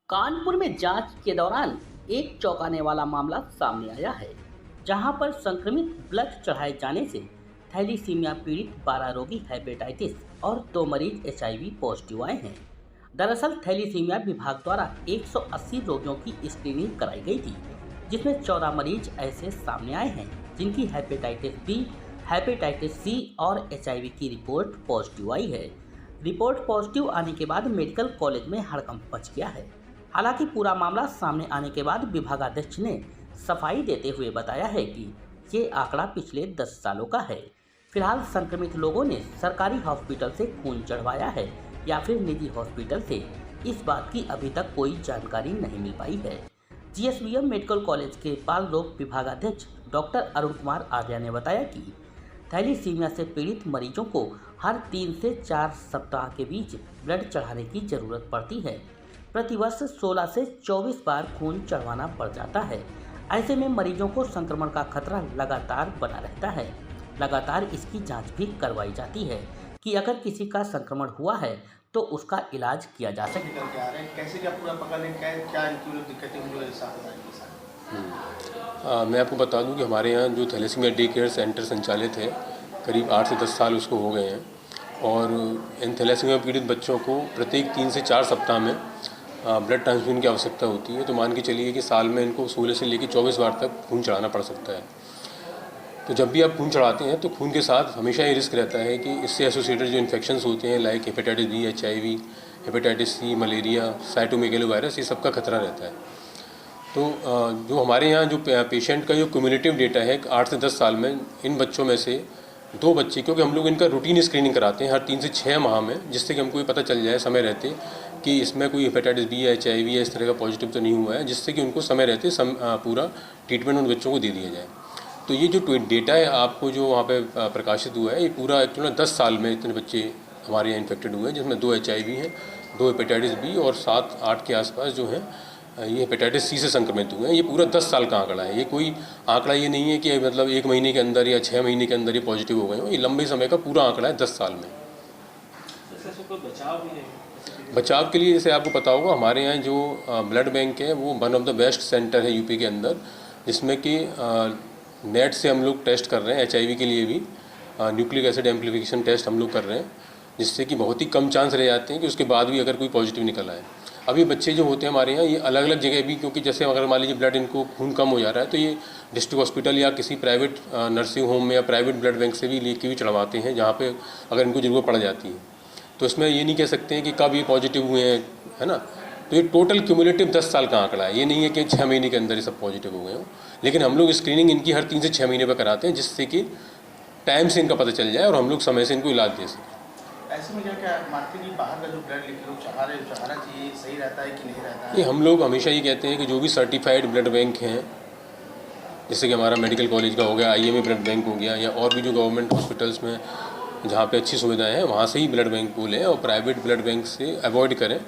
कानपुर में जांच के दौरान एक चौंकाने वाला मामला सामने आया है, जहां पर संक्रमित ब्लड चढ़ाए जाने से थैलीसीमिया पीड़ित 12 रोगी हेपेटाइटिस और 2 मरीज एचआईवी पॉजिटिव आए हैं। दरअसल थैलीसीमिया विभाग द्वारा 180 रोगियों की स्क्रीनिंग कराई गई थी, जिसमें 14 मरीज ऐसे सामने आए हैं जिनकी हेपेटाइटिस बी, हेपेटाइटिस सी और एचआईवी की रिपोर्ट पॉजिटिव आई है। रिपोर्ट पॉजिटिव आने के बाद मेडिकल कॉलेज में हड़कंप मच गया है। हालांकि पूरा मामला सामने आने के बाद विभागाध्यक्ष ने सफाई देते हुए बताया है कि ये आंकड़ा पिछले 10 सालों का है। फिलहाल संक्रमित लोगों ने सरकारी हॉस्पिटल से खून चढ़वाया है या फिर निजी हॉस्पिटल से, इस बात की अभी तक कोई जानकारी नहीं मिल पाई है। जीएसवीएम मेडिकल कॉलेज के बाल रोग विभागाध्यक्ष डॉक्टर अरुण कुमार आर्या ने बताया कि थैलीसीमिया से पीड़ित मरीजों को हर 3 से 4 सप्ताह के बीच ब्लड चढ़ाने की जरूरत पड़ती है। प्रतिवर्ष 16 से 24 बार खून चढ़वाना पड़ जाता है। ऐसे में मरीजों को संक्रमण का खतरा लगातार बना रहता है। लगातार इसकी जांच भी करवाई जाती है कि अगर किसी का संक्रमण हुआ है तो उसका इलाज किया जा सके। निकल के आ रहे हैं, कैसे क्या पूरा पकड़ लें, क्या इनकी जो दिक्कतें उनको साथ बताएंगे सर? मैं आपको बता दूं कि हमारे यहाँ जो थैलेसीमिया डे केयर सेंटर संचालित है, करीब 8 से 10 साल उसको हो गए हैं और इन थैलेसीमिया पीड़ित बच्चों को प्रत्येक 3 से 4 सप्ताह में ब्लड ट्रांसफ्यूजन की आवश्यकता होती है। तो मान के चलिए कि साल में इनको 16 से लेकर 24 बार तक खून चढ़ाना पड़ सकता है। तो जब भी आप खून चढ़ाते हैं तो खून के साथ हमेशा ये रिस्क रहता है कि इससे एसोसिएटेड जो इन्फेक्शंस होते हैं like hepatitis B, HIV, hepatitis C, malaria, cytomegalovirus, ये सब का खतरा रहता है। तो जो हमारे यहाँ जो पेशेंट का जो क्यूमुलेटिव डेटा है 8 से 10 साल में, इन बच्चों में से 2 बच्चे, क्योंकि हम लोग इनका रूटीन स्क्रीनिंग कराते हैं हर 3 से 6 माह में, जिससे कि हमको ये पता चल जाए समय रहते कि इसमें कोई हेपेटाइटिस बी या एचआईवी या इस तरह का पॉजिटिव तो नहीं हुआ है, जिससे कि उनको समय रहते पूरा ट्रीटमेंट उन बच्चों को दे दिया जाए। तो ये जो डेटा है आपको जो वहाँ पे प्रकाशित हुआ है, ये पूरा एक्चुअली 10 साल में इतने बच्चे हमारे यहाँ इन्फेक्टेड हुए हैं, जिसमें 2 एचआईवी हैं, 2 हेपेटाइटिस बी और 7-8 के आसपास जो हैं ये हेपेटाइटिस सी से संक्रमित हुए हैं। ये पूरा 10 साल का आंकड़ा है। ये कोई आंकड़ा ये नहीं है कि मतलब 1 महीने के अंदर या 6 महीने के अंदर ये पॉजिटिव हो गए हो। ये लंबे समय का पूरा आंकड़ा है 10 साल में। बचाव के लिए जैसे आपको पता होगा, हमारे यहाँ जो ब्लड बैंक है वो one of the best centre है यूपी के अंदर, जिसमें कि नेट से हम लोग टेस्ट कर रहे हैं। एचआईवी के लिए भी न्यूक्लिक एसिड एम्प्लीफिकेशन टेस्ट हम लोग कर रहे हैं, जिससे कि बहुत ही कम चांस रह जाते हैं कि उसके बाद भी अगर कोई पॉजिटिव निकल आए। अभी बच्चे जो होते हैं हमारे यहाँ, ये अलग अलग जगह भी, क्योंकि जैसे अगर मान लीजिए ब्लड इनको खून कम हो जा रहा है तो ये डिस्ट्रिक्ट हॉस्पिटल या किसी प्राइवेट नर्सिंग होम में या प्राइवेट ब्लड बैंक से भी लेके भी चढ़वाते हैं, जहाँ पे अगर इनको ज़रूरत पड़ जाती है। तो इसमें ये नहीं कह सकते हैं कि कब ये पॉजिटिव हुए हैं, है ना। तो ये टोटल क्यूमुलेटिव 10 साल का आंकड़ा है। ये नहीं है कि 6 महीने के अंदर ये सब पॉजिटिव हो गए हो, लेकिन हम लोग स्क्रीनिंग इनकी हर 3 से 6 महीने पर कराते हैं, जिससे कि टाइम से इनका पता चल जाए और हम लोग समय से इनको इलाज दे सकें। ऐसे में क्या मानते हैं कि बाहर का जो ब्लड लेके लोग चढ़ाना चाहिए, सही रहता है कि नहीं रहता है? ये हम लोग हमेशा ये कहते हैं कि जो भी सर्टिफाइड ब्लड बैंक हैं, जैसे कि हमारा मेडिकल कॉलेज का हो गया, आईएमए ब्लड बैंक हो गया, या और भी जो गवर्नमेंट हॉस्पिटल्स में जहाँ पे अच्छी सुविधाएं हैं वहाँ से ही ब्लड बैंक को लें और प्राइवेट ब्लड बैंक से अवॉइड करें।